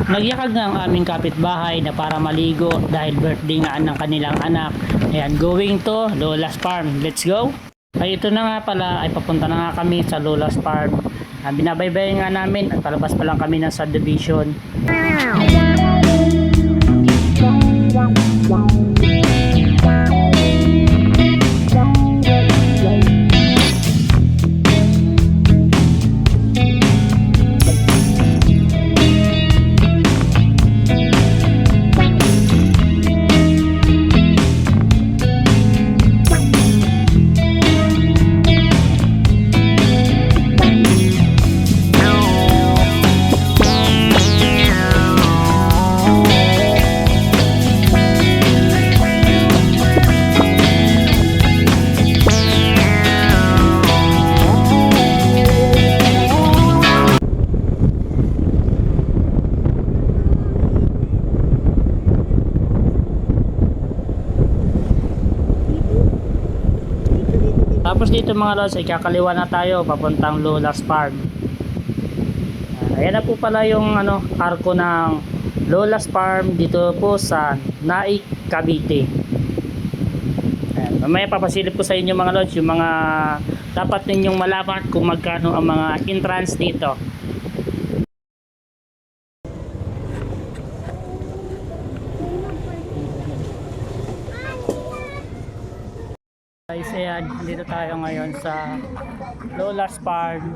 Nagyakag nga ang aming kapitbahay na para maligo dahil birthday nga ng kanilang anak. Ayan, going to Lola's Farm. Let's go! Ay ito na nga pala, ay papunta na nga kami sa Lola's Farm. Binabaybay nga namin at palabas pa lang kami ng subdivision. Tapos dito mga lods ay kakaliwa na tayo papuntang Lola's Farm. Ayan na po pala yung arko ng Lola's Farm dito po sa Naik, Cavite. Ayan, mamaya papasilip ko sa inyo mga lods yung mga dapat ninyong malaman kung magkano ang mga entrance dito. Guys, ayan, dito tayo ngayon sa Lola's Farm.